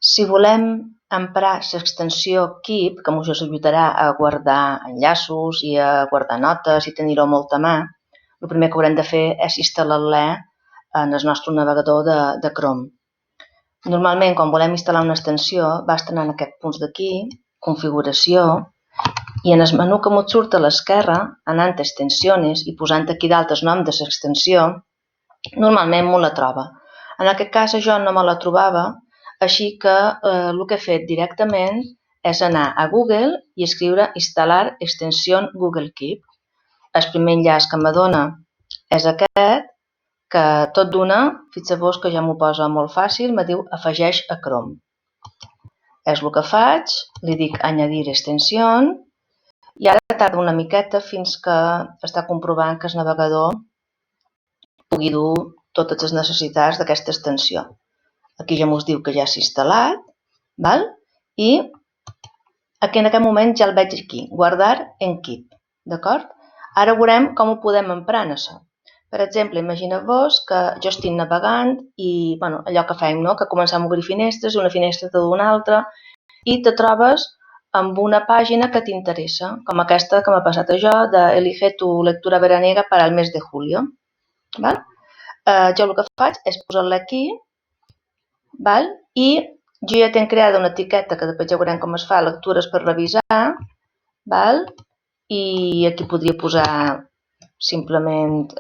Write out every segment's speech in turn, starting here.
Si volem emprar l'extensió Keep, que ens ajudarà a guardar enllaços i a guardar notes i tenir-ho molt a mà, el primer que haurem de fer és instal·lar-la en el nostre navegador de Chrome. Normalment, quan volem instal·lar una extensió, basta anar en aquests punts d'aquí, configuració, i en el menú que ens surt a l'esquerra, anant a extensiones i posant aquí dalt el nom de l'extensió, normalment me la troba. En aquest cas jo no me la trobava, així que el que he fet directament és anar a Google i escriure instal·lar extensió Google Keep. El primer enllaç que me dona és aquest, que tot d'una, fixeu-vos que ja m'ho posa molt fàcil, me diu afegeix a Chrome. És el que faig, li dic añadir extensión i ara tarda una miqueta fins que està comprovant que el navegador pugui dur totes les necessitats d'aquesta extensió. Aquí ja ens diu que ja s'ha instal·lat, i aquí en aquest moment ja el veig aquí, guardar en Keep, d'acord? Ara veurem com ho podem emprar en això. Per exemple, imagineu-vos que jo estic navegant i allò que fem, que comencem a obrir finestres i una finestra te du una altra i te trobes amb una pàgina que t'interessa, com aquesta que m'ha passat a jo de Elige tu lectura veraniega para el mes de julio. Jo el que faig és posar-la aquí i jo ja tinc creada una etiqueta que després ja veurem com es fa, lectures per revisar, i aquí podria posar simplement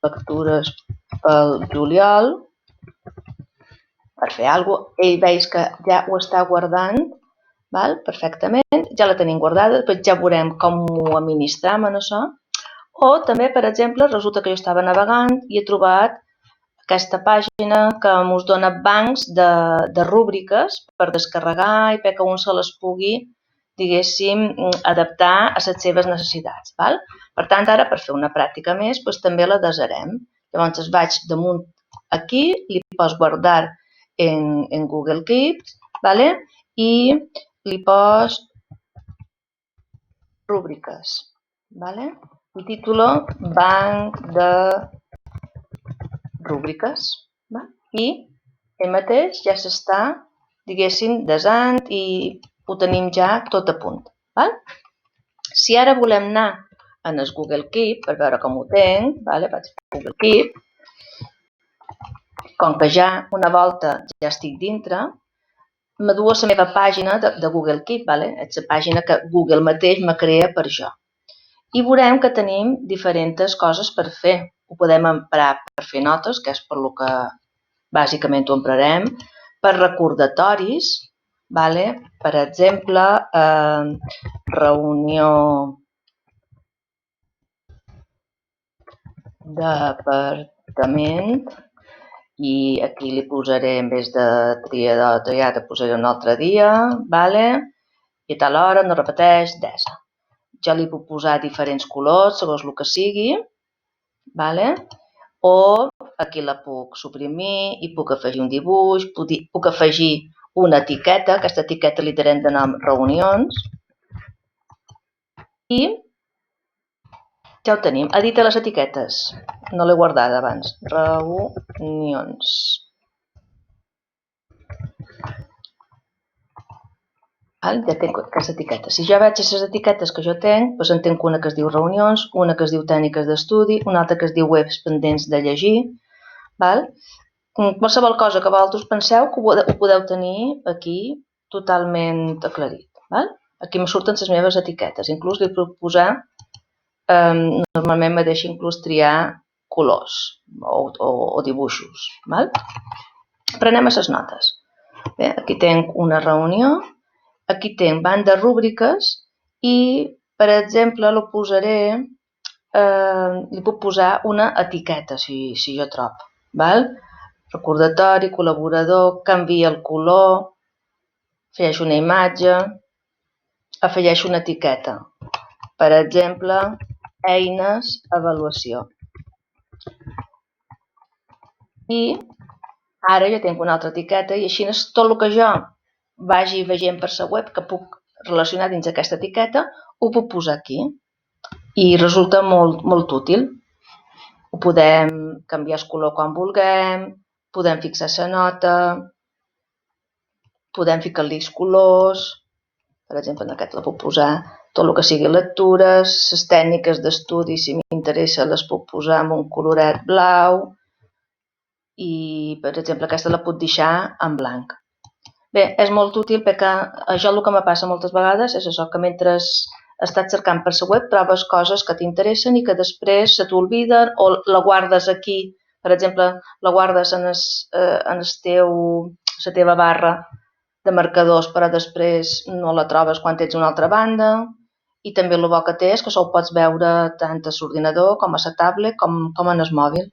lectures pel juliol, per fer alguna cosa. Ell veig que ja ho està guardant perfectament, ja la tenim guardada, després ja veurem com ho administram en això. O també, per exemple, resulta que jo estava navegant i he trobat aquesta pàgina que ens dona bancs de rúbriques per descarregar i perquè un se les pugui, diguéssim, adaptar a les seves necessitats. Per tant, ara, per fer una pràctica més, també la desarem. Llavors, vaig damunt aquí, li poso guardar en Google Keep i li poso rúbriques. I titulo banc de rúbriques. I ell mateix ja s'està, diguéssim, desant i ho tenim ja tot a punt. Si ara volem anar en el Google Keep, per veure com ho tenc, vaig a Google Keep, com que ja una volta ja estic dintre, me du a la meva pàgina de Google Keep, és la pàgina que Google mateix me crea per jo. I veurem que tenim diferents coses per fer. Ho podem emprar per fer notes, que és per el que bàsicament ho emprarem, per recordatoris, per exemple, reunió d'apartament, i aquí li posaré, en vez de triat, posaré un altre dia, i a tal hora no repeteix, desa. Jo li puc posar diferents colors, segons el que sigui, o aquí la puc suprimir i puc afegir un dibuix, puc afegir una etiqueta, aquesta etiqueta li darem de nom reunions, i ja ho tenim. Edita les etiquetes, no l'he guardada abans, reunions. Ja tinc aquesta etiqueta. Si jo veig les etiquetes que jo tenc, en tinc una que es diu reunions, una que es diu tècniques d'estudi, una altra que es diu webs pendents de llegir. Qualsevol cosa que vosaltres penseu que ho podeu tenir aquí totalment aclarit. Aquí me surten les meves etiquetes. Inclús li puc posar, normalment me deixa inclús triar colors o dibuixos. Prenem les notes. Aquí tinc una reunió. Aquí tinc banc de rúbriques i, per exemple, li puc posar una etiqueta, si jo trobo. Recordatori, col·laborador, canvia el color, afegeix una imatge, afegeix una etiqueta. Per exemple, eines, avaluació. I ara jo tinc una altra etiqueta i així tot el que jo vagi veient per la web que puc relacionar dins aquesta etiqueta, ho puc posar aquí. I resulta molt útil. Ho podem canviar el color quan vulguem, podem fixar la nota, podem ficar-li colors, per exemple, en aquest la puc posar tot el que sigui lectures, les tècniques d'estudi, si m'interessa, les puc posar amb un coloret blau i, per exemple, aquesta la puc deixar en blanc. Bé, és molt útil perquè això el que me passa moltes vegades és això, que mentre estàs cercant per la web trobes coses que t'interessen i que després se t'obliden o la guardes aquí, per exemple, la guardes en la teva barra de marcadors, però després no la trobes quan ets a una altra banda. I també el bo que té és que això ho pots veure tant a l'ordinador com a la tablet com en el mòbil.